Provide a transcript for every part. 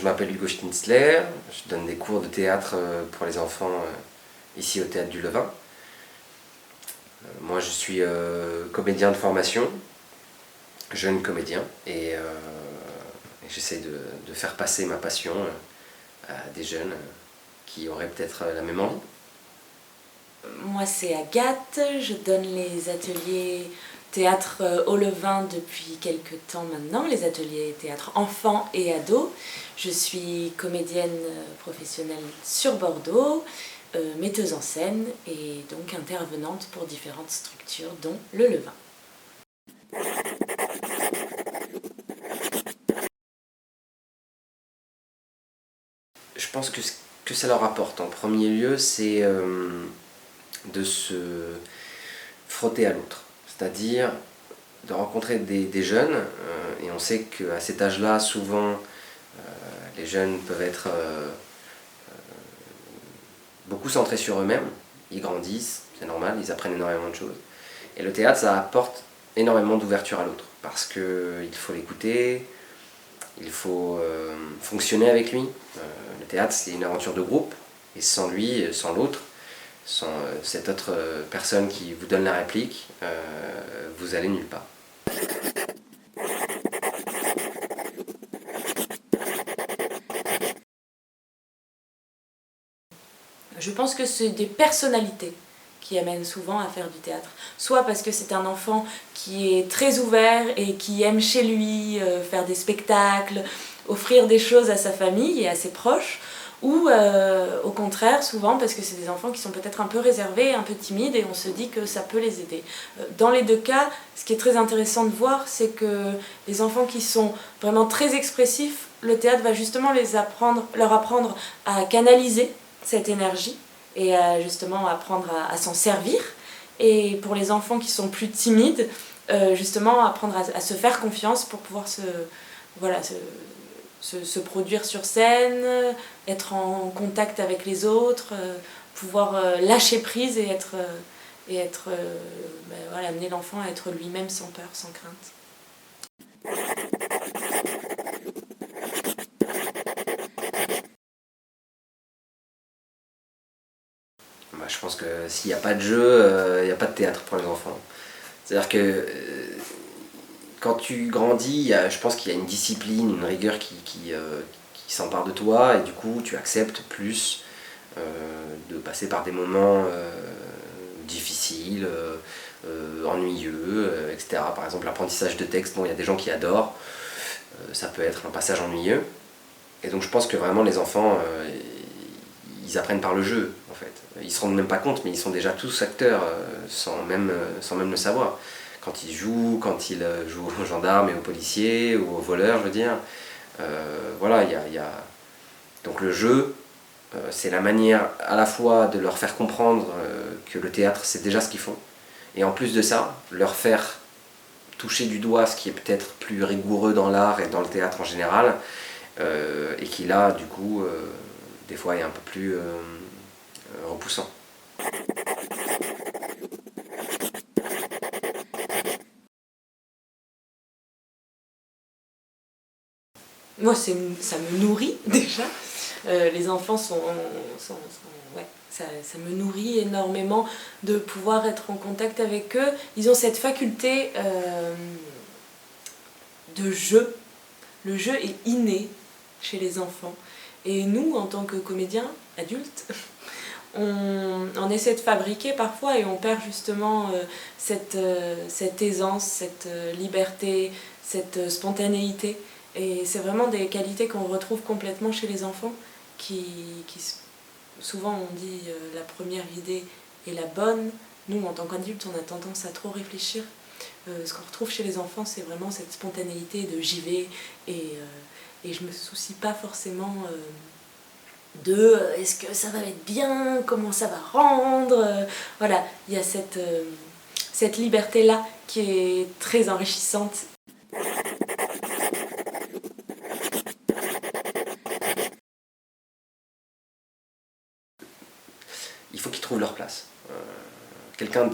Je m'appelle Hugo Schnitzler, je donne des cours de théâtre pour les enfants ici au Théâtre du Levain. Moi je suis comédien de formation, jeune comédien, et j'essaie de faire passer ma passion à des jeunes qui auraient peut-être la même envie. Moi c'est Agathe, je donne les ateliers théâtre au Levain depuis quelques temps maintenant, les ateliers théâtre enfants et ados. Je suis comédienne professionnelle sur Bordeaux, metteuse en scène et donc intervenante pour différentes structures dont le Levain. Je pense que ce que ça leur apporte en premier lieu, c'est de se frotter à l'autre, c'est-à-dire de rencontrer des jeunes, et on sait qu'à cet âge-là, souvent, les jeunes peuvent être beaucoup centrés sur eux-mêmes, ils grandissent, c'est normal, ils apprennent énormément de choses. Et le théâtre, ça apporte énormément d'ouverture à l'autre, parce qu'il faut l'écouter, il faut fonctionner avec lui. Le théâtre, c'est une aventure de groupe, et sans lui, sans l'autre, sans cette autre personne qui vous donne la réplique, vous allez nulle part. Je pense que c'est des personnalités qui amènent souvent à faire du théâtre. Soit parce que c'est un enfant qui est très ouvert et qui aime chez lui faire des spectacles, offrir des choses à sa famille et à ses proches, ou au contraire souvent parce que c'est des enfants qui sont peut-être un peu réservés, un peu timides et on se dit que ça peut les aider. Dans les deux cas, ce qui est très intéressant de voir, c'est que les enfants qui sont vraiment très expressifs, le théâtre va justement leur apprendre à canaliser cette énergie et justement apprendre à s'en servir. Et pour les enfants qui sont plus timides, justement apprendre à se faire confiance pour pouvoir se produire sur scène, être en contact avec les autres, pouvoir lâcher prise et amener l'enfant à être lui-même sans peur, sans crainte. Je pense que s'il n'y a pas de jeu, il n'y a pas de théâtre pour les enfants. C'est-à-dire que quand tu grandis, je pense qu'il y a une discipline, une rigueur qui s'empare de toi, et du coup tu acceptes plus de passer par des moments difficiles, ennuyeux, etc. Par exemple l'apprentissage de texte, bon, il y a des gens qui adorent, ça peut être un passage ennuyeux. Et donc je pense que vraiment les enfants, ils apprennent par le jeu en fait. Ils se rendent même pas compte, mais ils sont déjà tous acteurs sans même le savoir. Quand ils jouent aux gendarmes et aux policiers ou aux voleurs, je veux dire. Voilà, donc le jeu, c'est la manière à la fois de leur faire comprendre que le théâtre c'est déjà ce qu'ils font, et en plus de ça, leur faire toucher du doigt ce qui est peut-être plus rigoureux dans l'art et dans le théâtre en général, et qui là, du coup, des fois est un peu plus repoussant. Moi, ça me nourrit déjà. Les enfants ouais, ça me nourrit énormément de pouvoir être en contact avec eux. Ils ont cette faculté de jeu. Le jeu est inné chez les enfants. Et nous, en tant que comédiens adultes, on essaie de fabriquer parfois et on perd justement cette aisance, cette liberté, cette spontanéité. Et c'est vraiment des qualités qu'on retrouve complètement chez les enfants qui souvent on dit la première idée est la bonne. Nous, en tant qu'adultes, on a tendance à trop réfléchir. Ce qu'on retrouve chez les enfants, c'est vraiment cette spontanéité de j'y vais et je me soucie pas forcément de est-ce que ça va être bien, comment ça va rendre. Voilà, il y a cette liberté-là qui est très enrichissante. Il faut qu'ils trouvent leur place. quelqu'un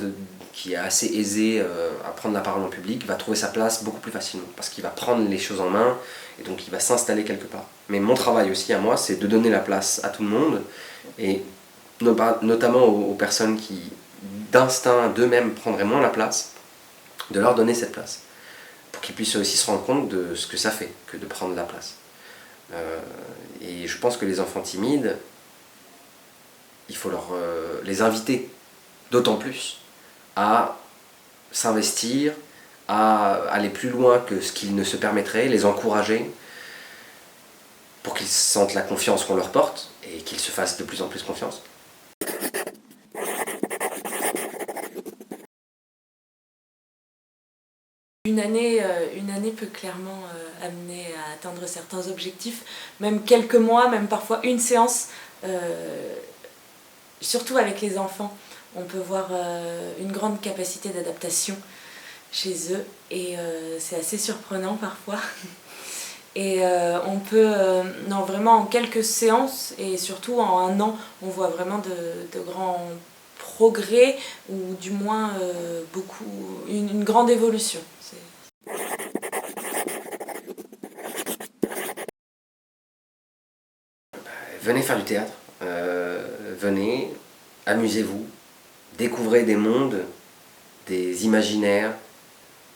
qui est assez aisé à prendre la parole en public va trouver sa place beaucoup plus facilement, parce qu'il va prendre les choses en main, et donc il va s'installer quelque part. Mais mon travail aussi à moi, c'est de donner la place à tout le monde, et notamment aux personnes qui, d'instinct, d'eux-mêmes, prendraient moins la place, de leur donner cette place, pour qu'ils puissent aussi se rendre compte de ce que ça fait, que de prendre la place. Et je pense que les enfants timides, il faut les inviter, d'autant plus, à s'investir, à aller plus loin que ce qu'ils ne se permettraient, les encourager, pour qu'ils sentent la confiance qu'on leur porte, et qu'ils se fassent de plus en plus confiance. Une année peut clairement amener à atteindre certains objectifs, même quelques mois, même parfois une séance, surtout avec les enfants. On peut voir une grande capacité d'adaptation chez eux et c'est assez surprenant parfois. Et on peut, non, vraiment en quelques séances et surtout en un an, on voit vraiment de grands progrès ou du moins une grande évolution. Venez faire du théâtre, venez, amusez-vous, découvrez des mondes, des imaginaires,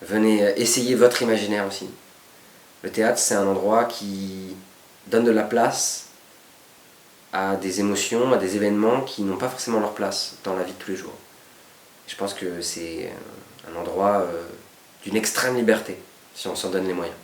venez essayer votre imaginaire aussi. Le théâtre, c'est un endroit qui donne de la place à des émotions, à des événements qui n'ont pas forcément leur place dans la vie de tous les jours. Je pense que c'est un endroit d'une extrême liberté, si on s'en donne les moyens.